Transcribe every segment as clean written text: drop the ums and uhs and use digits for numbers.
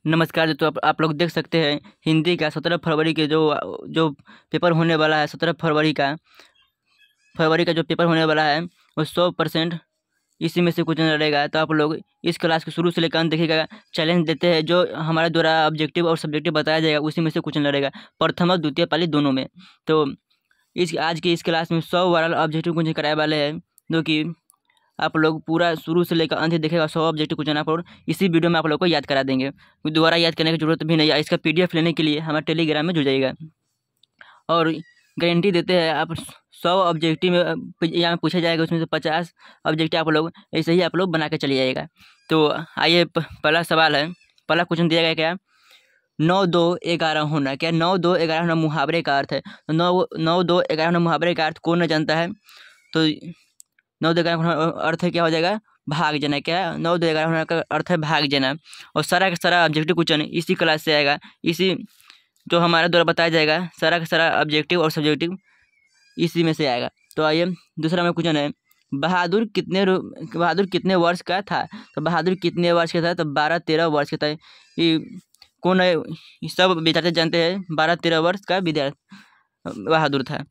नमस्कार। तो आप लोग देख सकते हैं हिंदी का 17 फरवरी के जो जो पेपर होने वाला है। 17 फरवरी का जो पेपर होने वाला है वो 100% इसी में से कुछ नहीं लड़ेगा। तो आप लोग इस क्लास के शुरू से लेकर अंत देखिएगा। चैलेंज देते हैं जो हमारे द्वारा ऑब्जेक्टिव और सब्जेक्टिव बताया जाएगा, उसी में से कुछ नहीं लड़ेगा, प्रथम और द्वितीय पाली दोनों में। तो इस आज की इस क्लास में 100 वाला ऑब्जेक्टिव कुछ कराए वाले हैं, जो कि आप लोग पूरा शुरू से लेकर अंत देखेगा। 100 ऑब्जेक्टिव क्वेश्चन आप लोग इसी वीडियो में आप लोग को याद करा देंगे, कोई दोबारा याद करने की जरूरत भी नहीं है। इसका पीडीएफ लेने के लिए हमारे टेलीग्राम में जुड़ जाइएगा और गारंटी देते हैं आप 100 ऑब्जेक्टिव में यहाँ पूछा जाएगा, उसमें से 50 ऑब्जेक्टिव आप लोग ऐसे ही आप लोग बना के चले जाइएगा। तो आइए, पहला सवाल है, पहला क्वेश्चन दिया गया क्या, 9 2 11 होना। क्या 9 2 11 होना मुहावरे का अर्थ है? तो 9 2 11 होना मुहावरे का अर्थ कौन न जानता है? तो 9 2 11 होना अर्थ है क्या हो जाएगा, भाग जाना। क्या 9 2 11 होने का अर्थ है भाग जाना। और सारा का सारा ऑब्जेक्टिव क्वेश्चन इसी क्लास से आएगा, इसी जो हमारे द्वारा बताया जाएगा। सारा का सारा ऑब्जेक्टिव और सब्जेक्टिव इसी में से आएगा। तो आइए, दूसरा में क्वेश्चन है, बहादुर कितने वर्ष का था? तो बहादुर कितने वर्ष का था? तो 12-13 वर्ष का था। ये कौन है? सब विद्यार्थी जानते हैं 12-13 वर्ष का विद्यार्थी बहादुर था।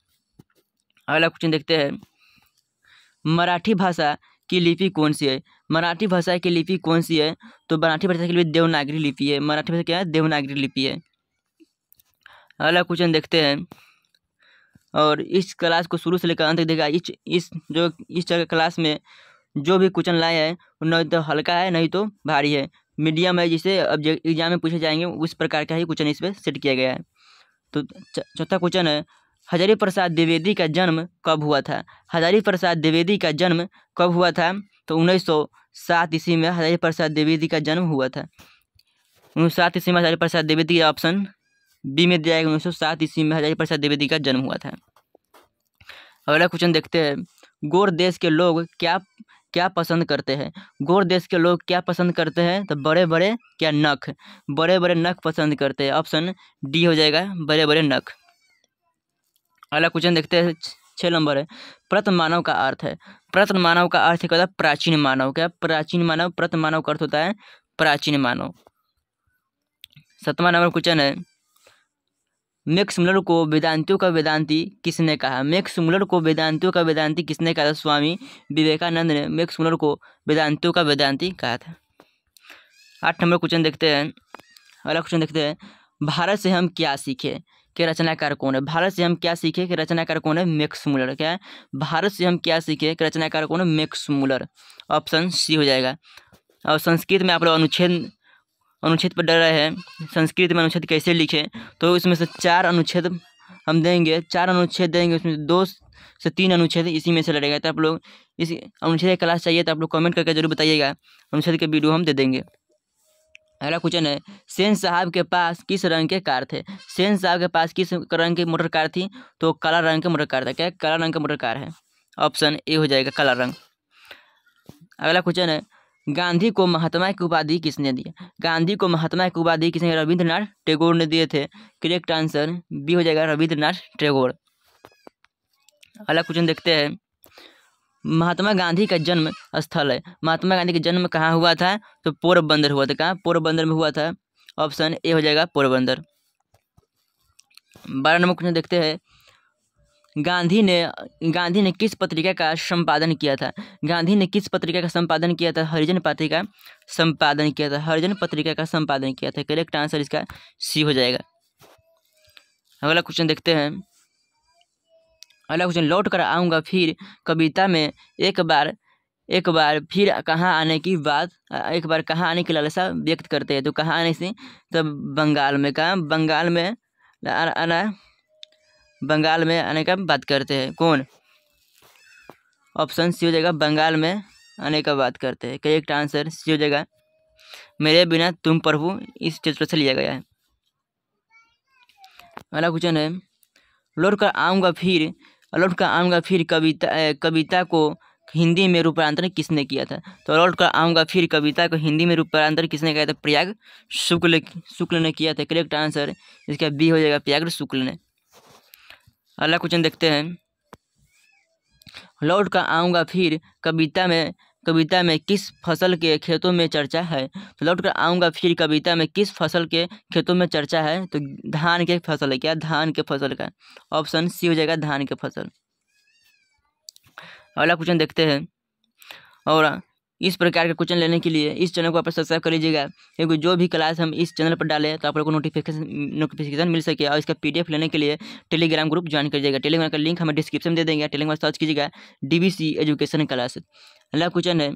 अगला क्वेश्चन देखते हैं, मराठी भाषा की लिपि कौन सी है? मराठी भाषा की लिपि कौन सी है? तो मराठी भाषा की लिपि देवनागरी लिपि है। मराठी भाषा क्या है? देवनागरी लिपि है। अगला क्वेश्चन देखते हैं, और इस क्लास को शुरू से लेकर अंत तक देखा। इस क्लास में जो भी क्वेश्चन लाए हैं नहीं तो हल्का है नहीं तो भारी है, मीडियम है, जिसे एग्जाम में पूछे जाएंगे उस प्रकार का ही क्वेश्चन इस पर सेट किया गया है। तो चौथा क्वेश्चन है, हजारी प्रसाद द्विवेदी का जन्म कब हुआ था? हजारी प्रसाद द्विवेदी का जन्म कब हुआ था? तो 1907 ईस्वी में हजारी प्रसाद द्विवेदी का जन्म हुआ था। 1907 ईस्वी में हजारी प्रसाद द्विवेदी, ऑप्शन बी में दिया गया। 1907 ईस्वी में हजारी प्रसाद द्विवेदी का जन्म हुआ था। अगला क्वेश्चन देखते हैं, गौर देश के लोग क्या पसंद करते हैं? गौर देश के लोग क्या पसंद करते हैं? तो बड़े बड़े नख पसंद करते हैं। ऑप्शन डी हो जाएगा, बड़े बड़े नख। अगला क्वेश्चन देखते हैं, 6 नंबर है, प्रथम मानव का अर्थ है। प्रथम मानव का अर्थ क्या होता है? प्राचीन मानव। क्या प्राचीन मानव? प्रथम मानव का अर्थ होता है प्राचीन मानव। 7वां नंबर क्वेश्चन है, मैक्स मुलर को वेदांतियों का वेदांती किसने कहा? मैक्स मुलर को वेदांतियों का वेदांती किसने कहा था? स्वामी विवेकानंद ने मैक्स मुलर को वेदांतियों का वेदांती कहा था। 8 नंबर क्वेश्चन देखते हैं। अगला क्वेश्चन देखते हैं, भारत से हम क्या सीखे के रचनाकार कौन है? भारत से हम क्या सीखे के रचनाकार कौन है? Max Muller. क्या है? भारत से हम क्या सीखे के रचनाकार कौन है? Max Muller. ऑप्शन सी हो जाएगा। और संस्कृत में आप लोग अनुच्छेद पर डर रहे हैं, संस्कृत में अनुच्छेद कैसे लिखें? तो इसमें से 4 अनुच्छेद हम देंगे, 4 अनुच्छेद देंगे, उसमें 2 से 3 अनुच्छेद इसी में से लड़ेगा। तो आप लोग इस अनुच्छेद की क्लास चाहिए तो आप लोग कमेंट करके जरूर बताइएगा, अनुच्छेद के वीडियो हम दे देंगे। अगला क्वेश्चन है, सेन साहब के पास किस रंग के कार थे? सेन साहब के पास किस रंग की मोटर कार थी? तो काला रंग के मोटर कार था। क्या काला रंग का मोटर कार है? ऑप्शन ए हो जाएगा, काला रंग। अगला क्वेश्चन है, गांधी को महात्मा की उपाधि किसने दी? गांधी को महात्मा की उपाधि किसने? रविंद्रनाथ टैगोर ने दिए थे। करेक्ट आंसर बी हो जाएगा, रविंद्रनाथ टैगोर। अगला क्वेश्चन देखते हैं, महात्मा गांधी का जन्म स्थल है। महात्मा गांधी का जन्म कहाँ हुआ था? तो पोरबंदर हुआ था। कहाँ? पोरबंदर में हुआ था। ऑप्शन ए हो जाएगा, पोरबंदर। 12 नंबर क्वेश्चन देखते हैं, गांधी ने किस पत्रिका का संपादन किया था? गांधी ने किस पत्रिका का संपादन किया था? हरिजन पत्रिका का संपादन किया था। हरिजन पत्रिका का संपादन किया था। करेक्ट आंसर इसका सी हो जाएगा। अगला क्वेश्चन देखते हैं। अगला क्वेश्चन, लौट कर आऊँगा फिर कविता में एक बार फिर कहाँ आने की बात, एक बार कहाँ आने की लालसा व्यक्त करते हैं। तो कहाँ आने से? तो बंगाल में। कहाँ? बंगाल में आने का बात करते हैं। कौन? ऑप्शन सी हो जाएगा, बंगाल में आने का बात करते हैं। करेक्ट आंसर सी हो जाएगा, मेरे बिना तुम प्रभु इस चित्र से लिया गया है। अगला क्वेश्चन है, लौट कर आऊँगा फिर कविता को हिंदी में रूपांतरण किसने किया था? तो लौट कर आऊँगा फिर कविता को हिंदी में रूपांतरण किसने किया था? प्रयाग शुक्ल ने किया था। करेक्ट आंसर इसका बी हो जाएगा, प्रयाग शुक्ल ने। अगला क्वेश्चन देखते हैं, लौट कर आऊँगा फिर कविता में किस फसल के खेतों में चर्चा है? तो लौट कर आऊँगा फिर कविता में किस फसल के खेतों में चर्चा है? तो धान के फसल है। क्या? धान के फसल का। ऑप्शन सी हो जाएगा धान के फसल। अगला क्वेश्चन देखते हैं। और इस प्रकार के क्वेश्चन लेने के लिए इस चैनल को आप सब्सक्राइब कर लीजिएगा, क्योंकि जो भी क्लास हम इस चैनल पर डालें तो आप लोग को नोटिफिकेशन मिल सके। और इसका PDF लेने के लिए टेलीग्राम ग्रुप ज्वाइन करिएगा। टेलीग्राम का लिंक हमें डिस्क्रिप्शन में दे देंगे। टेलीग्राम सर्च कीजिएगा DBC एजुकेशन क्लास। अगला क्वेश्चन है,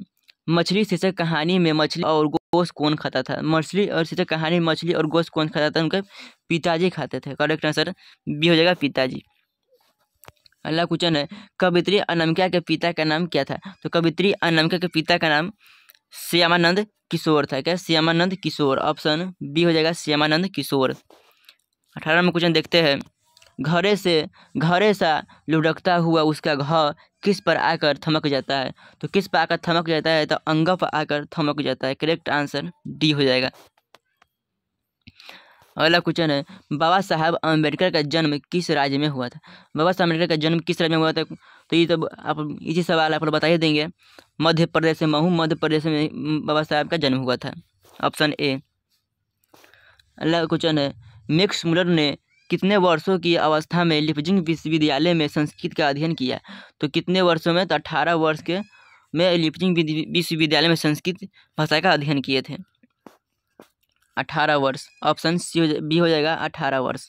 मछली शीर्षक कहानी में मछली और गोश्त कौन खाता था? मछली और शीर्षक कहानी में मछली और गोश्त कौन खाता था? उनके पिताजी खाते थे। करेक्ट आंसर बी हो जाएगा पिताजी। अगला क्वेश्चन है, कवित्री अनामिका के पिता का नाम क्या था? तो कवित्री अनामिका के पिता का नाम श्यामानंद किशोर था। क्या? श्यामानंद किशोर। ऑप्शन बी हो जाएगा श्यामानंद किशोर। 18 में क्वेश्चन देखते हैं, घरे सा लुढ़कता हुआ उसका घ किस पर आकर थमक जाता है? तो किस पर आकर थमक जाता है? तो अंग पर आकर थमक जाता है। करेक्ट आंसर डी हो जाएगा। अगला क्वेश्चन है, बाबा साहब अम्बेडकर का जन्म किस राज्य में हुआ था? बाबा साहब अम्बेडकर का जन्म किस राज्य में हुआ था? तो ये तो आप इसी सवाल आप लोग बता ही देंगे। मध्य प्रदेश में महू मध्य प्रदेश में बाबा साहब का जन्म हुआ था। Option A. अगला क्वेश्चन है, मैक्स मुलर ने कितने वर्षों की अवस्था में लीपजिंग विश्वविद्यालय में संस्कृत का अध्ययन किया? तो कितने वर्षों में? तो 18 वर्ष के में लीपजिंग विश्वविद्यालय में संस्कृत भाषा का अध्ययन किए थे। 18 वर्ष। ऑप्शन बी हो जाएगा 18 वर्ष।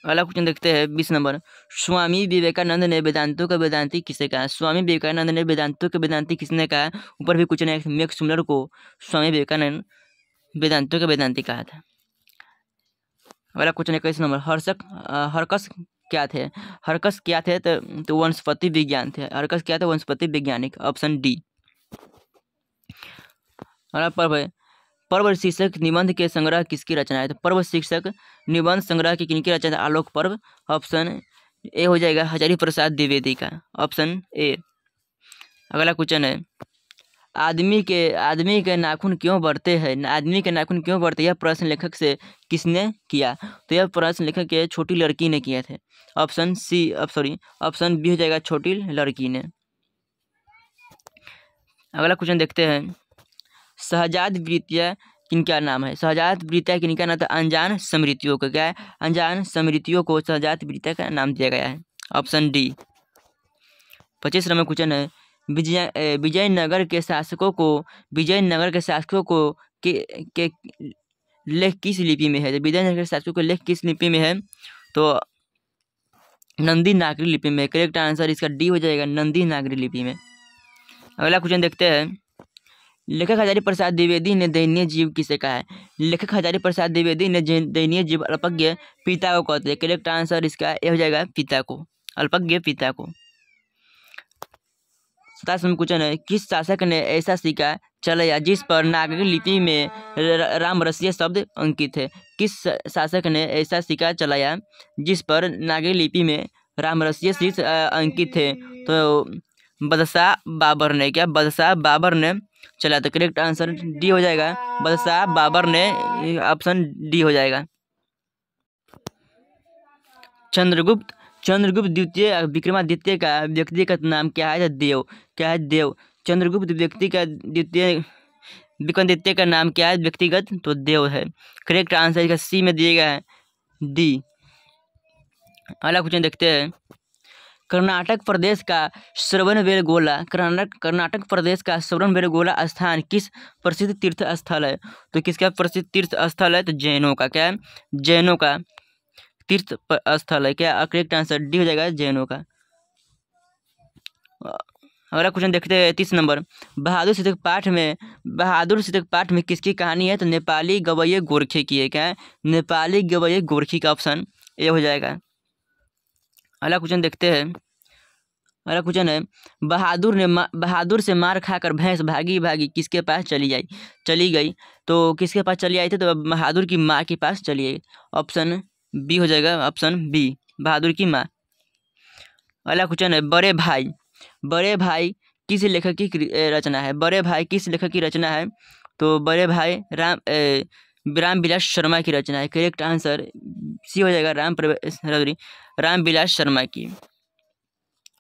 अगला क्वेश्चन देखते हैं 20 नंबर, स्वामी विवेकानंद ने वेदांतों का वेदांती किसे कहा? स्वामी विवेकानंद ने वेदांतों के वेदांती किसने कहा? ऊपर भी क्वेश्चन है, मैक्स मुलर को स्वामी विवेकानंद वेदांतों के वेदांती कहा था। अगला क्वेश्चन है 21 नंबर, हरकस क्या थे? हरकस क्या थे? तो वनस्पति विज्ञान थे। हरकस क्या थे? वनस्पति वैज्ञानिक। Option D. अगला पर्व है, पर्व शीर्षक निबंध के संग्रह किसकी रचना है? तो पर्व शीर्षक निबंध संग्रह की किनकी रचना है? आलोक पर्व। ऑप्शन ए हो जाएगा हजारी प्रसाद द्विवेदी का। Option A. अगला क्वेश्चन है, आदमी के नाखून क्यों बढ़ते हैं? आदमी के नाखून क्यों बढ़ते? यह प्रश्न लेखक से किसने किया? तो यह प्रश्न लेखक के छोटी लड़की ने किए थे। ऑप्शन बी हो जाएगा छोटी लड़की ने। अगला क्वेश्चन देखते हैं, शहजाद वृत्तियाँ किनका नाम है? शहजाद वृत्तियाँ किनका नाम था? अनजान स्मृतियों का। क्या है? अनजान स्मृतियों को शहजाद वृत्तियाँ का नाम दिया गया है। Option D. 25 नंबर क्वेश्चन है, विजयनगर के शासकों को के लेख किस लिपि में है? विजयनगर के शासकों के लेख किस लिपि में है? तो नंदी नागरी लिपि में। करेक्ट आंसर इसका डी हो जाएगा नंदी नागरी लिपि में। अगला क्वेश्चन देखते हैं, लेखक हजारी प्रसाद द्विवेदी ने दयनीय जीव किसे कहा है? लेखक हजारी प्रसाद द्विवेदी ने दयनीय जीव अल्पज्ञ पिता को कहते हैं। करेक्ट आंसर इसका ए हो जाएगा पिता को, अल्पज्ञ पिता को। 27 नंबर क्वेश्चन है, किस शासक ने ऐसा सिक्का चलाया जिस पर नागरी लिपि में रामरसिया शब्द अंकित है? किस शासक ने ऐसा सिक्का चलाया जिस पर नागरी लिपि में रामरसिया शीर्ष अंकित है? तो बादशाह बाबर ने। क्या? बादशाह बाबर ने चला। तो करेक्ट आंसर डी हो जाएगा बादशाह बाबर ने। ऑप्शन डी हो जाएगा। चंद्रगुप्त द्वितीय विक्रमादित्य का व्यक्तिगत नाम क्या है? देव। क्या है? देव। चंद्रगुप्त विक्रमादित्य का नाम क्या है व्यक्तिगत? तो देव है। करेक्ट आंसर इसका सी में दिया गया है डी। अगला क्वेश्चन देखते हैं, कर्नाटक प्रदेश का श्रवणबेलगोला स्थान किस प्रसिद्ध तीर्थ स्थल है? तो किसका प्रसिद्ध तीर्थ स्थल है? तो जैनों का। क्या है? जैनों का तीर्थ स्थल है। क्या? करेक्ट आंसर डी हो जाएगा जैनों का। अगला क्वेश्चन देखते हैं 30 नंबर, बहादुर शीतक पाठ में किसकी कहानी है? तो नेपाली गवैये गोरखे की है। क्या है? नेपाली गवैये गोरखे का। ऑप्शन ए हो जाएगा। अगला क्वेश्चन देखते हैं। अगला क्वेश्चन है, बहादुर से मार खाकर भैंस भागी किसके पास चली गई? तो किसके पास चली आई थी? तो बहादुर की माँ के पास चली गई। ऑप्शन बी हो जाएगा। ऑप्शन बी बहादुर की माँ। अगला क्वेश्चन है, बड़े भाई किस लेखक की रचना है? बड़े भाई किस लेखक की रचना है? तो बड़े भाई रामविलास शर्मा की रचना है। करेक्ट आंसर सी हो जाएगा रामविलास शर्मा की।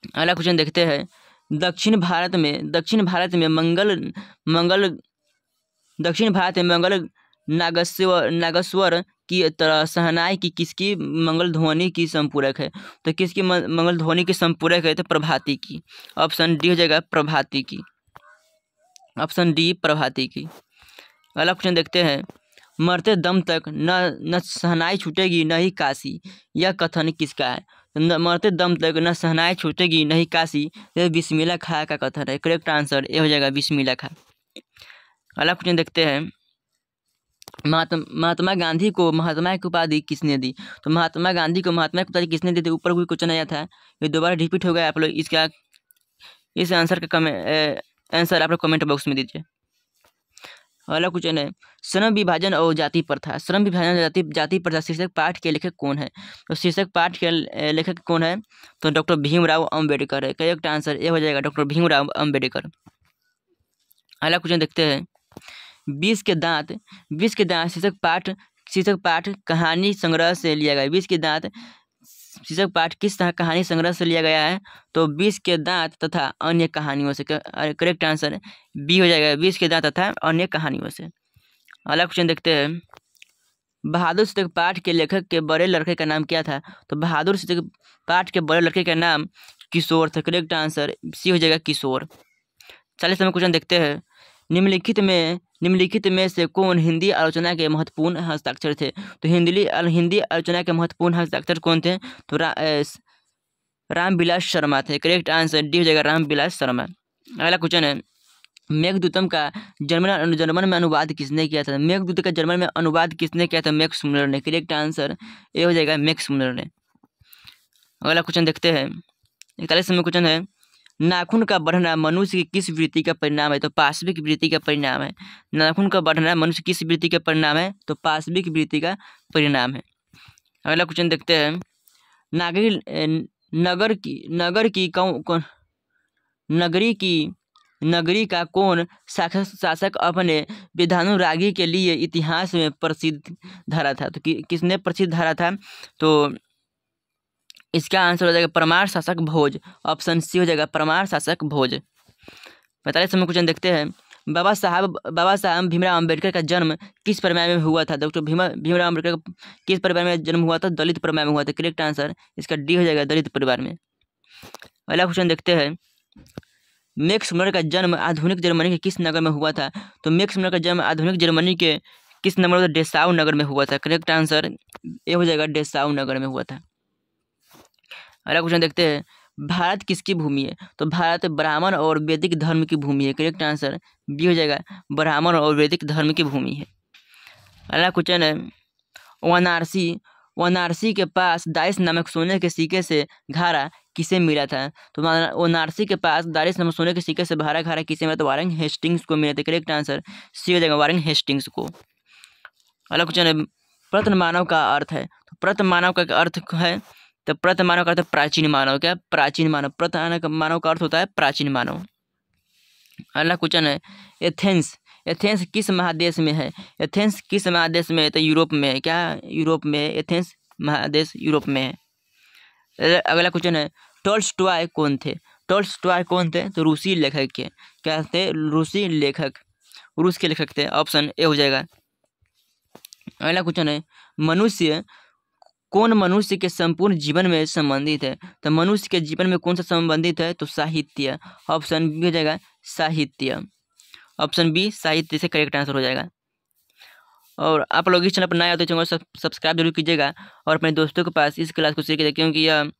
अगला क्वेश्चन देखते हैं, दक्षिण भारत में मंगल नागेश्वर की तरह शहनाई की किसकी मंगल ध्वनि की संपूरक है? तो किसकी मंगल ध्वनि की संपूरक है? तो प्रभाती की। ऑप्शन डी हो जाएगा प्रभाती की। ऑप्शन डी प्रभाती की। अगला क्वेश्चन देखते हैं। मरते दम तक न शहनाई छूटेगी न ही काशी, यह कथन किसका है? मरते दम तक न शहनाई छूटेगी न ही काशी, यह बिस्मिल्लाह खां का कथन है। करेक्ट आंसर ये हो जाएगा बिस्मिल्लाह खां। अगला क्वेश्चन देखते हैं। महात्मा गांधी को महात्मा की उपाधि किसने दी? तो महात्मा गांधी को महात्मा की उपाधि किसने दी थी? ऊपर कोई क्वेश्चन आया था, ये दोबारा रिपीट हो गया। आप लोग इसका इस आंसर का आंसर आप लोग कमेंट बॉक्स में दीजिए। अगला क्वेश्चन है। श्रम विभाजन और जाति प्रथा, श्रम विभाजन और जाति प्रथा शीर्षक पाठ के लेखक कौन है? तो शीर्षक पाठ के लेखक कौन है? तो डॉक्टर भीमराव अम्बेडकर है। करेक्ट आंसर ये हो जाएगा डॉक्टर भीमराव अम्बेडकर। अगला क्वेश्चन देखते हैं। 20 के दांत शीर्षक पाठ कहानी संग्रह से लिया गया। 20 के दांत शीर्षक पाठ किस कहानी संग्रह से लिया गया है? तो 20 के दांत तथा अन्य कहानियों से। करेक्ट आंसर बी हो जाएगा 20 के दांत तथा अन्य कहानियों से। अगला क्वेश्चन देखते हैं। बहादुर शीर्षक पाठ के लेखक के बड़े लड़के का नाम क्या था? तो बहादुर शीर्षक पाठ के बड़े लड़के का नाम किशोर था। करेक्ट आंसर सी हो जाएगा किशोर। 40 नंबर क्वेश्चन देखते हैं। निम्नलिखित में से कौन हिंदी आलोचना के महत्वपूर्ण हस्ताक्षर थे? तो हिंदी आलोचना के महत्वपूर्ण हस्ताक्षर कौन थे? तो रामविलास शर्मा थे। करेक्ट आंसर डी हो जाएगा रामविलास शर्मा। अगला क्वेश्चन है। मेघदूतम का जर्मन में अनुवाद किसने किया था? मेघदूत का जर्मन में अनुवाद किसने किया था? मैक्स मुलर ने। करेक्ट आंसर ये हो जाएगा मैक्स मुलर ने। अगला क्वेश्चन देखते हैं। 41 नंबर क्वेश्चन है। नाखून का बढ़ना मनुष्य की किस वृत्ति का परिणाम है? तो पाशविक वृत्ति का परिणाम है। नाखून का बढ़ना मनुष्य किस वृत्ति का परिणाम है? तो पाशविक वृत्ति का परिणाम है। अगला क्वेश्चन देखते हैं। नगरी का कौन शासक अपने विधानुरागी के लिए इतिहास में प्रसिद्ध धरा था? तो किसने प्रसिद्ध धरा था? तो इसका आंसर हो जाएगा परमार शासक भोज। ऑप्शन सी हो जाएगा परमार शासक भोज। 45 नंबर क्वेश्चन देखते हैं। बाबा साहब भीमराव अम्बेडकर का जन्म किस परिवार में हुआ था? डॉक्टर भीमराव अम्बेडकर का किस परिवार में जन्म हुआ था? दलित परिवार में हुआ था। करेक्ट आंसर इसका डी हो जाएगा दलित परिवार में। अगला क्वेश्चन देखते हैं। मैक्स मुलर का जन्म आधुनिक जर्मनी के किस नगर में हुआ था? तो मैक्स मुलर का जन्म आधुनिक जर्मनी के किस नगर में? डेसाउ नगर में हुआ था। करेक्ट आंसर ये हो जाएगा डेसाउ नगर में हुआ था। अगला क्वेश्चन देखते हैं। भारत किसकी भूमि है? तो भारत ब्राह्मण और वैदिक धर्म की भूमि है। करेक्ट आंसर बी हो जाएगा ब्राह्मण और वैदिक धर्म की भूमि है। अगला क्वेश्चन है। वाराणसी के पास दारिस नामक सोने के सिक्के से घारा किसे मिला था? तो वाराणसी के पास दारिस नामक सोने के सिक्के से भरा घारा किसे मिला? तो वारेन हेस्टिंग्स को मिला था। करेक्ट आंसर सी हो जाएगा वारेन हेस्टिंग्स को। अगला क्वेश्चन है। प्रथम मानव का अर्थ है? तो प्रथम मानव का अर्थ है तो प्रथम मानव का अर्थ प्राचीन मानव। क्या? प्राचीन मानव। प्रथम मानव का अर्थ होता है प्राचीन मानव। अगला क्वेश्चन है। एथेंस किस महादेश में है? एथेंस किस महादेश में है? तो यूरोप में है। क्या? यूरोप में है। एथेंस महादेश यूरोप में है। अगला क्वेश्चन है। टॉल्स्टॉय कौन थे? टॉल्स्टॉय कौन थे? तो रूसी लेखक के। क्या थे? रूसी लेखक, रूस के लेखक थे। ऑप्शन ए हो जाएगा। अगला क्वेश्चन है। कौन मनुष्य के संपूर्ण जीवन में संबंधित है? तो मनुष्य के जीवन में कौन सा संबंधित है? तो साहित्य। ऑप्शन बी हो जाएगा साहित्य। ऑप्शन बी साहित्य से करेक्ट आंसर हो जाएगा। और आप लोग इस चैनल पर नए आते चैनल को सब्सक्राइब जरूर कीजिएगा और अपने दोस्तों के पास इस क्लास को शेयर कीजिएगा, क्योंकि यह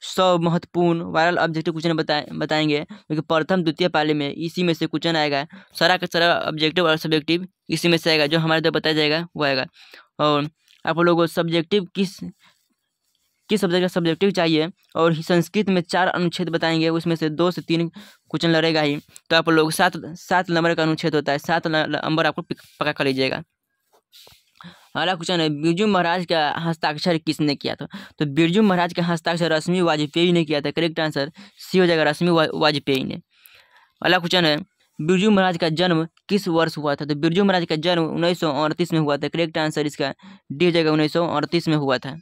100 महत्वपूर्ण वायरल ऑब्जेक्टिव क्वेश्चन बताएंगे, क्योंकि प्रथम द्वितीय पाली में इसी में से क्वेश्चन आएगा। सारा का सारा ऑब्जेक्टिव और सब्जेक्टिव इसी में से आएगा, जो हमारे द्वारा बताया जाएगा वो आएगा। और आप लोगों को सब्जेक्टिव किस सब्जेक्ट का सब्जेक्टिव चाहिए, और संस्कृत में 4 अनुच्छेद बताएंगे, उसमें से 2 से 3 क्वेश्चन लड़ेगा ही। तो आप लोग 7 नंबर का अनुच्छेद होता है, 7 नंबर आपको पक्का कर लीजिएगा। अगला क्वेश्चन है। बिरजू महाराज का हस्ताक्षर किसने किया था? तो बिरजू महाराज का हस्ताक्षर रश्मि वाजपेयी ने किया था। करेक्ट आंसर सी हो जाएगा रश्मि वाजपेयी ने। अगला क्वेश्चन है। बिरजू महाराज का जन्म किस वर्ष हुआ था? तो बिरजू महाराज का जन्म 1938 में हुआ था। करेक्ट आंसर इसका डी हो जाएगा 1938 में हुआ था।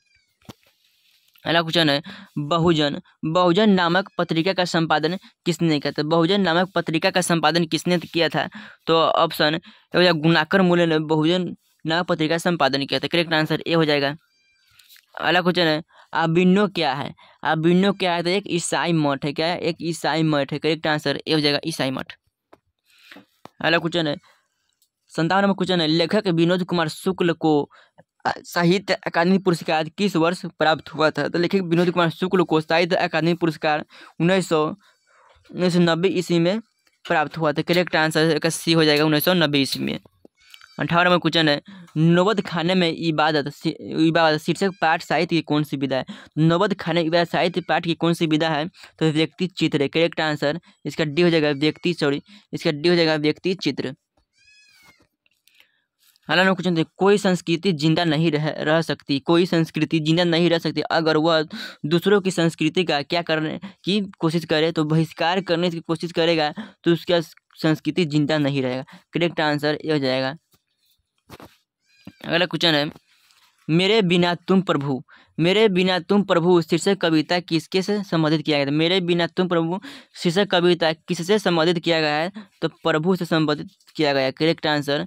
अगला क्वेश्चन है, बहुजन बहुजन नामक पत्रिका का संपादन किसने किया था? बहुजन नामक पत्रिका का संपादन किसने किया था? तो ऑप्शन ए हो जाएगा गुणाकर मूल्य ने बहुजन नामक पत्रिका का संपादन किया था। करेक्ट आंसर ए हो जाएगा। अगला क्वेश्चन है, अबिन्नो क्या है? अबिन्नो क्या है? तो एक ईसाई मठ है। क्या है? एक ईसाई मठ है। करेक्ट आंसर ए हो जाएगा, ईसाई मठ। अगला क्वेश्चन है, 57 नंबर क्वेश्चन है, लेखक विनोद कुमार शुक्ल को साहित्य अकादमी पुरस्कार किस वर्ष प्राप्त हुआ था? तो लेखक विनोद कुमार शुक्ल को साहित्य अकादमी पुरस्कार 1990 ईस्वी में प्राप्त हुआ था। करेक्ट आंसर का सी हो जाएगा, 1990 ईस्वी में। 58 नंबर क्वेश्चन है, नौबत खाने में इबादत शीर्षक पाठ साहित्य की कौन सी विधा है? नौबत खाने इबादत साहित्य पाठ की कौन सी विधा है? तो व्यक्ति चित्र है। करेक्ट आंसर इसका डी हो जाएगा, इसका डी हो जाएगा, व्यक्ति चित्र। हालांकि क्वेश्चन देखिए, कोई संस्कृति जिंदा नहीं रह सकती, कोई संस्कृति जिंदा नहीं रह सकती अगर वह दूसरों की संस्कृति का क्या करने की कोशिश करे, तो बहिष्कार करने की कोशिश करेगा तो उसका संस्कृति जिंदा नहीं रहेगा। करेक्ट आंसर ये हो जाएगा। अगला क्वेश्चन है, मेरे बिना तुम प्रभु शीर्षक कविता किसके से संबंधित किया गया था? मेरे बिना तुम प्रभु शीर्षक कविता किससे संबंधित किया गया है? तो प्रभु से संबंधित किया गया है। करेक्ट आंसर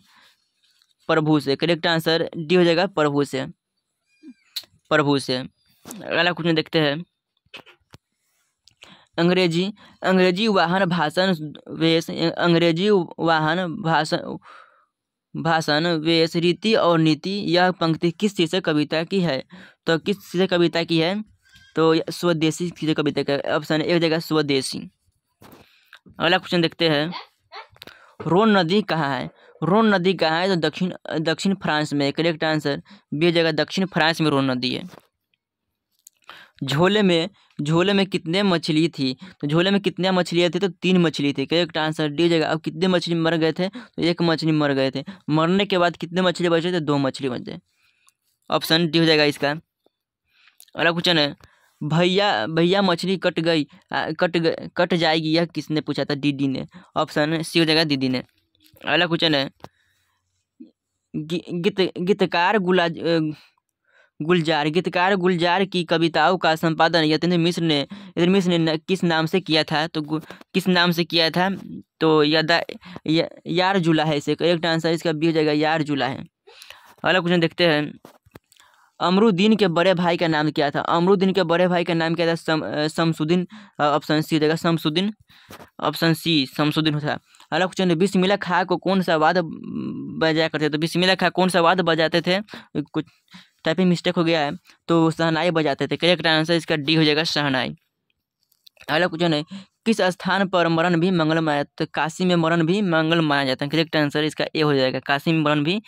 प्रभु से। करेक्ट आंसर डी हो जाएगा, प्रभु से। अगला क्वेश्चन देखते हैं, अंग्रेजी वाहन भाषण वेश अंग्रेजी वाहन भाषण वेश रीति और नीति, यह पंक्ति किस शीर्षक कविता की है? तो किस शीर्षक कविता की है? तो स्वदेशी शीर्षक कविता का। ऑप्शन ए हो जाएगा, स्वदेशी। अगला क्वेश्चन देखते हैं, रोन नदी कहाँ है? रोन नदी कहाँ है? तो दक्षिण फ्रांस में। करेक्ट आंसर बी हो जाएगा, दक्षिण फ्रांस में रोन नदी है। झोले में कितने मछली थी? तो झोले में कितने मछलियाँ थी? तो 3 मछली थी। करेक्ट आंसर डी हो जाएगा। अब कितने मछली मर गए थे? तो 1 मछली मर गए थे। मरने के बाद कितने मछली बचे थे? 2 मछली बचे। ऑप्शन डी हो जाएगा इसका। अगला क्वेश्चन है, भैया मछली कट जाएगी, यह किसने पूछा था? दीदी ने। ऑप्शन सी हो जाएगा, दीदी ने। अगला क्वेश्चन है, गीतकार गुलजार की कविताओं का संपादन यतीन्द्र मिश्र ने किस नाम से किया था? तो किस नाम से किया था? तो यारजुला है इसे। करेक्ट आंसर इसका बी हो जाएगा, यारजुला है। अगला क्वेश्चन देखते हैं, अमरुद्दीन के बड़े भाई का नाम क्या था? अमरुद्दीन के बड़े भाई का नाम क्या था? शमसुद्दीन। ऑप्शन सी हो जाएगा, शमसुद्दीन। ऑप्शन सी शमसुद्दीन था। अगला क्वेश्चन है, बिस्मिल्लाह खां को कौन सा वाद्य बजाया करते थे? तो बिस्मिल्लाह खां कौन सा वाद्य बजाते थे? कुछ टाइपिंग मिस्टेक हो गया है, तो शहनाई बजाते थे। करेक्ट आंसर इसका डी हो जाएगा, शहनाई। अगला क्वेश्चन है, किस स्थान पर मरण भी मंगल माना जाता है? तो काशी में मरण भी मंगल माना जाता है। करेक्ट आंसर इसका ए हो जाएगा, काशी में मरण भी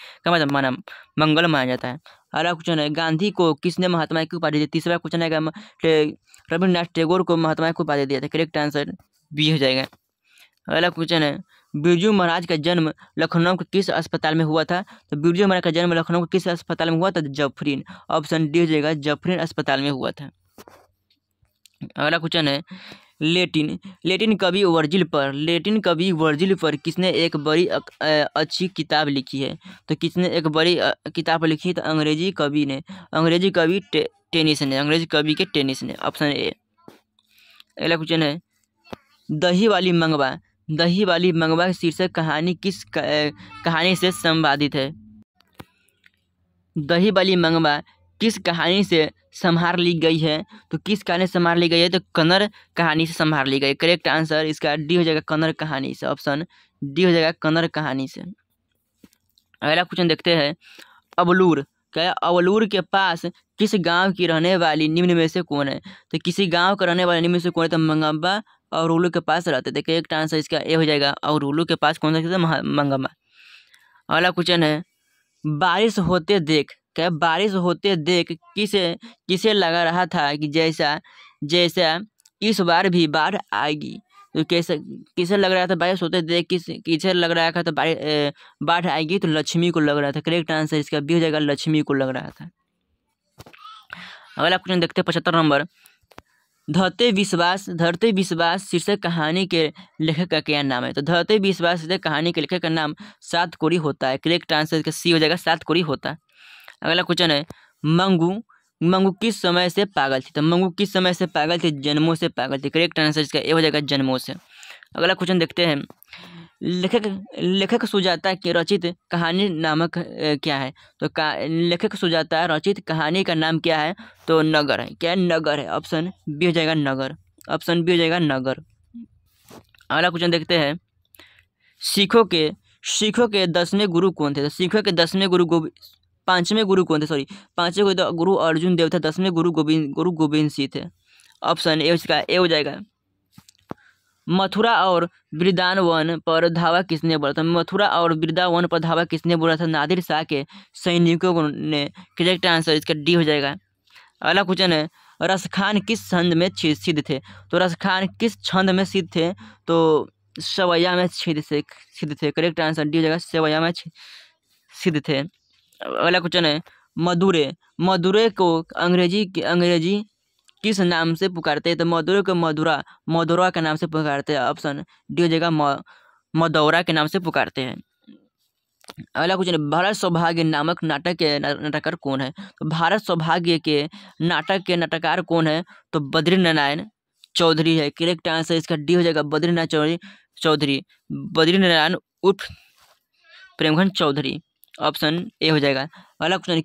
मंगल माना जाता है। अगला क्वेश्चन है, गांधी को किसने महात्मा की उपाधि दी? तीसरा क्वेश्चन है, रविन्द्रनाथ टैगोर को महात्मा की उपाधि दिया था। करेक्ट आंसर बी हो जाएगा। अगला क्वेश्चन है, बिरजू महाराज का जन्म लखनऊ के किस अस्पताल में हुआ था? तो बिरजू महाराज का जन्म लखनऊ के किस अस्पताल में हुआ था? जफरीन। ऑप्शन डी हो जाएगा, जफरीन अस्पताल में हुआ था। अगला क्वेश्चन है, लेटिन कवि वर्जिल पर किसने एक बड़ी अच्छी किताब लिखी है? तो किसने एक बड़ी किताब लिखी? तो अंग्रेजी कवि टेनिस ने। Option A. अगला क्वेश्चन है, दही वाली मंगवा शीर्षक कहानी किस कहानी से संवादित है? दही वाली मंगवा किस कहानी से संभार ली गई है? तो किस कहानी से संभार ली गई है? तो कन्नड़ कहानी से संभार ली गई। करेक्ट आंसर इसका डी हो जाएगा, कन्नड़ कहानी से। ऑप्शन डी हो जाएगा, कन्नड़ कहानी से। अगला क्वेश्चन देखते हैं, अवलूर के पास किस गांव की रहने वाली निम्न में से कौन है? तो किसी गांव का रहने वाले निम्न में से कौन है? तो मंगम्मा और उल्लू के पास रहते थे। करेक्ट आंसर इसका ए हो जाएगा, और उल्लू के पास कौन सा? मंगम्मा। अगला क्वेश्चन है, बारिश होते देख किसे लगा रहा था कि जैसा इस बार भी बाढ़ आएगी? तो किसे लग रहा था बारिश होते देख किसे लग रहा था तो बाढ़ आएगी? तो लक्ष्मी को लग रहा था। करेक्ट आंसर इसका बी हो जाएगा, लक्ष्मी को लग रहा था। अगला क्वेश्चन देखते हैं, 75 नंबर, धरते विश्वास शीर्षक कहानी के लेखक का क्या नाम है? तो धरते विश्वास शीर्षक कहानी के लेखक का नाम सातकोरी होता है। करेक्ट आंसर इसका सी हो जाएगा, सातकोरी होता है। अगला क्वेश्चन है, मंगू किस समय से पागल थी? तो मंगू किस समय से पागल थी? जन्मों से पागल थी। करेक्ट आंसर इसका ए हो जाएगा, जन्मों से। अगला क्वेश्चन देखते हैं। लेखक लेखक सुजाता की रचित कहानी नामक क्या है? तो लेखक सुजाता रचित कहानी का नाम क्या है? तो नगर है। क्या है? नगर है। ऑप्शन बी हो जाएगा, नगर। ऑप्शन बी हो जाएगा, नगर। अगला क्वेश्चन देखते हैं। सिखों के 10वें गुरु कौन थे? तो सिखों के 10वें गुरु पांचवें गुरु कौन थे? सॉरी, पांचवें गुरु अर्जुन देव थे। 10वें गुरु गोविंद सिंह थे। ऑप्शन ए इसका ए हो जाएगा। मथुरा और वृंदावन पर धावा किसने बोला था? मथुरा और वृंदावन पर धावा किसने बोला था? नादिर शाह के सैनिकों ने। करेक्ट आंसर इसका डी हो जाएगा। अगला क्वेश्चन है। रसखान किस छंद में सिद्ध थे? तो रसखान किस छंद में सिद्ध थे? तो सवैया में सिद्ध थे। करेक्ट आंसर डी हो जाएगा, सवैया में सिद्ध थे। अगला क्वेश्चन है। मदुरै को अंग्रेजी किस नाम से पुकारते हैं? तो मदुरै को मदौरा के नाम से पुकारते हैं। ऑप्शन डी हो जाएगा, मदौरा के नाम से पुकारते हैं। अगला क्वेश्चन। भारत सौभाग्य नामक नाटक के नाटककार कौन है? तो भारत सौभाग्य के नाटक के नाटककार कौन है? तो बद्रीनारायण चौधरी है। करेक्ट आंसर इसका डी हो जाएगा, बद्रीनारायण चौधरी। बद्रीनारायण उर्फ प्रेमघन चौधरी। ऑप्शन ए हो जाएगा। अगला क्वेश्चन।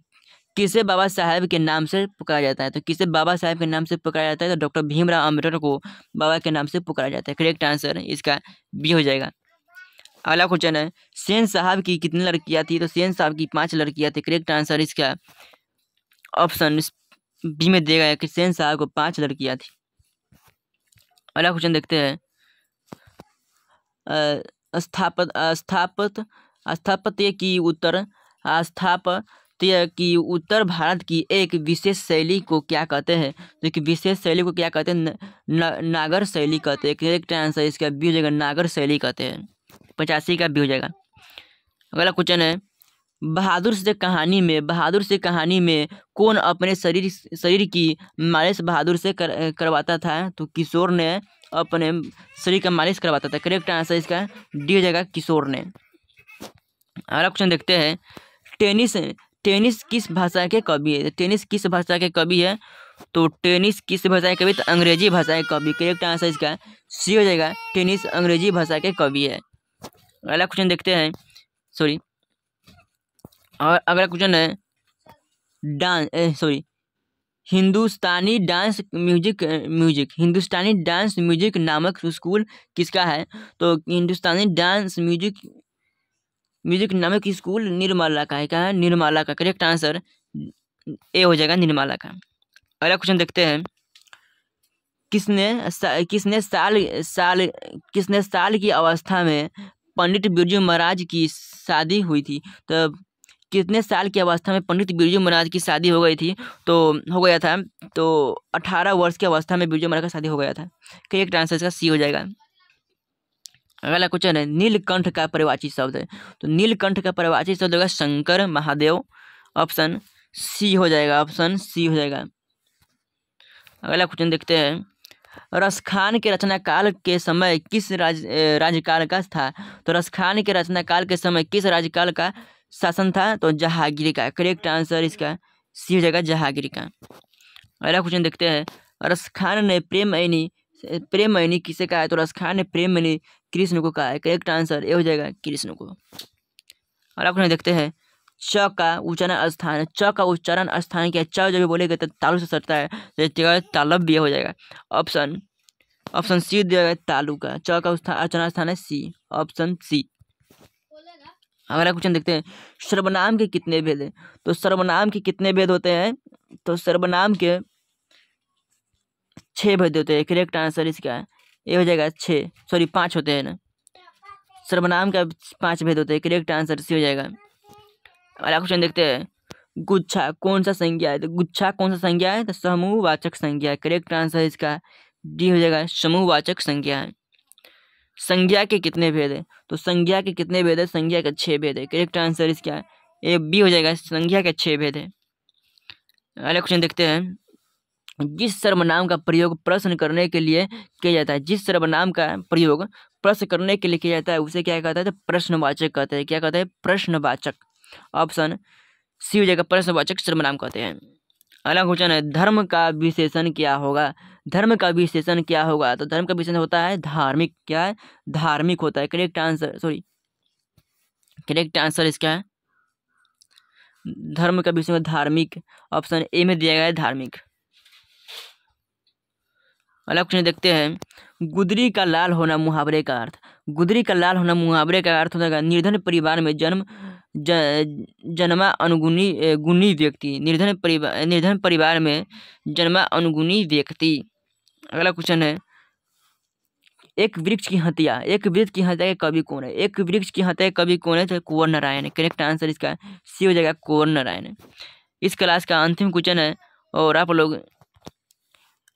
किसे बाबा साहेब के नाम से पुकारा जाता है? तो किसे बाबा साहेब के नाम से पुकारा जाता है? तो डॉक्टर भीमराव अम्बेडकर को बाबा के नाम से पुकारा जाता है। करेक्ट आंसर इसका बी हो जाएगा। अगला क्वेश्चन है। सेन साहब की कितनी लड़कियां थी? तो सेन साहब की 5 लड़कियां थी। करेक्ट आंसर इसका ऑप्शन बी में देगा कि सेन साहब को 5 लड़कियां थी। अगला क्वेश्चन देखते हैं। स्थापत्य की उत्तर भारत की एक विशेष शैली को क्या कहते हैं? तो कि विशेष शैली को क्या कहते हैं? नागर शैली कहते हैं। करेक्ट आंसर इसका बी हो जाएगा, नागर शैली कहते हैं। 85 का बी हो जाएगा। अगला क्वेश्चन है। बहादुर से कहानी में कौन अपने शरीर की मालिश बहादुर से करवाता था? तो किशोर ने अपने शरीर का मालिश करवाता था। करेक्ट आंसर इसका डी हो जाएगा, किशोर ने। अगला क्वेश्चन देखते हैं। टेनिस किस भाषा के कवि है? टेनिस किस भाषा के कवि है? तो टेनिस किस भाषा के कवि? तो अंग्रेजी भाषा के कवि। करेक्ट आंसर इसका सी हो जाएगा, टेनिस अंग्रेजी भाषा के कवि है। अगला क्वेश्चन देखते हैं। सॉरी, और अगला क्वेश्चन है। हिंदुस्तानी डांस म्यूजिक नामक स्कूल किसका है? तो हिंदुस्तानी डांस म्यूजिक नामक स्कूल निर्मला का है। क्या है? निर्मला का। करेक्ट आंसर ए हो जाएगा, निर्मला का। अगला क्वेश्चन देखते हैं। किसने साल की अवस्था में पंडित बिरजू महाराज की शादी हुई थी? तो कितने साल की अवस्था में पंडित बिरजू महाराज की शादी हो गई थी? तो हो गया था, तो 18 वर्ष की अवस्था में बिरजू महाराज का शादी हो गया था। करेक्ट आंसर इसका सी हो जाएगा। अगला क्वेश्चन है। नीलकंठ का परिवाची शब्द है? तो नीलकंठ का परिवाची शब्द होगा शंकर महादेव। ऑप्शन सी हो जाएगा, ऑप्शन सी हो जाएगा। अगला क्वेश्चन देखते हैं। रसखान के रचनाकाल के समय किस राज्यकाल का था? तो रसखान के रचनाकाल के समय किस राज्यकाल का शासन था? तो जहांगीर का। करेक्ट आंसर इसका सी हो जाएगा, जहांगीर का। अगला क्वेश्चन देखते हैं। रसखान ने प्रेमयनी किसे कहा है? तो रसखान ने प्रेमयनी कृष्ण को कहा है। करेक्ट आंसर ए हो जाएगा, कृष्ण को। अगला क्वेश्चन देखते हैं। च का उच्चारण स्थान क्या? च जब बोलेगा तो तालु से सटता है, तो तालब भी हो जाएगा। ऑप्शन सी दिया तालु का। च का उच्चारण स्थान है सी, ऑप्शन सी। अगला क्वेश्चन देखते हैं। सर्वनाम के कितने भेद हैं? तो सर्वनाम के कितने भेद होते हैं? तो सर्वनाम के 6 भेद होते हैं। करेक्ट आंसर इसका ये हो जाएगा 5 होते हैं ना। सर्वनाम का 5 भेद होते हैं। करेक्ट आंसर सी हो जाएगा। अगला क्वेश्चन देखते हैं। गुच्छा कौन सा संज्ञा है? तो गुच्छा कौन सा संज्ञा है? तो समूहवाचक संज्ञा है। करेक्ट आंसर इसका डी हो जाएगा, समूहवाचक संज्ञा है। संज्ञा के कितने भेद है? तो संज्ञा के कितने भेद है? संज्ञा के 6 भेद है। करेक्ट आंसर इसका ए बी हो जाएगा, संज्ञा के 6 भेद है। अगला क्वेश्चन देखते हैं। जिस सर्वनाम का प्रयोग प्रश्न करने के लिए किया जाता है, जिस सर्वनाम का प्रयोग प्रश्न करने के लिए किया जाता है उसे क्या कहता है? तो प्रश्नवाचक कहते हैं। क्या कहते हैं? प्रश्नवाचक। ऑप्शन सी हो जाएगा, प्रश्नवाचक सर्वनाम कहते हैं। अगला क्वेश्चन है, धर्म का विशेषण क्या होगा? धर्म का विशेषण क्या होगा? तो धर्म का विशेषण होता है धार्मिक। क्या है? धार्मिक होता है। Correct answer, sorry, correct answer इसका है धर्म का विशेषण धार्मिक। ऑप्शन ए में दिया गया है धार्मिक। अगला क्वेश्चन देखते हैं, गुदरी का लाल होना मुहावरे का अर्थ। गुदरी का लाल होना मुहावरे का अर्थ होगा निर्धन परिवार में जन्मा अनुगुणी गुणी व्यक्ति। निर्धन परिवार में जन्मा अनुगुणी व्यक्ति। अगला क्वेश्चन है, एक वृक्ष की हत्या के कवि कौन है? एक वृक्ष की हत्या के कवि कौन है? तो कुंवर नारायण है। करेक्ट आंसर इसका सी हो जाएगा, कुंवर नारायण है। इस क्लास का अंतिम क्वेश्चन है और आप लोग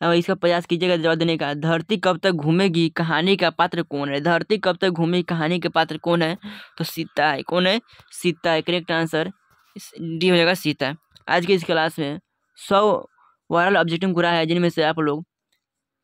इसका प्रयास कीजिएगा जवाब देने का। धरती कब तक घूमेगी कहानी का पात्र कौन है? धरती कब तक घूमेगी कहानी के पात्र कौन है? तो सीता है। कौन है? सीता है। करेक्ट आंसर डी हो जाएगा, सीता। आज की इस क्लास में 100 वायरल ऑब्जेक्टिव पूरा है, जिनमें से आप लोग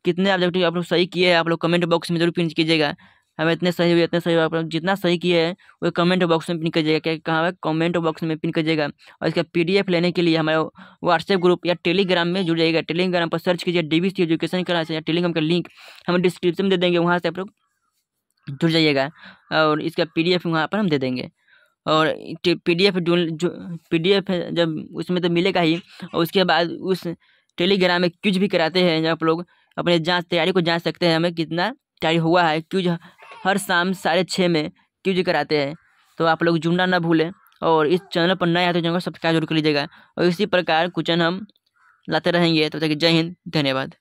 कितने ऑब्जेक्टिव आप लोग सही किए हैं आप लोग कमेंट बॉक्स में जरूर पिन कीजिएगा। हमें इतने सही हुए, इतने सही हुए। आप लोग जितना सही किए हैं वो कमेंट बॉक्स में पिन कीजिएगा। क्या कहाँ है? कमेंट बॉक्स में पिन कीजिएगा। और इसका PDF लेने के लिए हमारे व्हाट्सएप ग्रुप या टेलीग्राम में जुड़ जाइएगा। टेलीग्राम पर सर्च कीजिए DBC एजुकेशन क्लास, या टेलीग्राम का लिंक हम डिस्क्रिप्शन में दे देंगे, वहाँ से आप लोग जुड़ जाइएगा और इसका PDF वहाँ पर हम दे देंगे। और PDF PDF जब उसमें तो मिलेगा ही, और उसके बाद उस टेलीग्राम में क्विज भी कराते हैं, जब आप लोग अपने तैयारी को जांच सकते हैं हमें कितना तैयारी हुआ है। क्विज हर शाम 6:30 में क्विज कराते हैं, तो आप लोग जुड़ना ना भूलें। और इस चैनल पर नए आते हैं तो सब्सक्राइब जरूर कर लीजिएगा। और इसी प्रकार क्वेश्चन हम लाते रहेंगे। तो जय हिंद, धन्यवाद।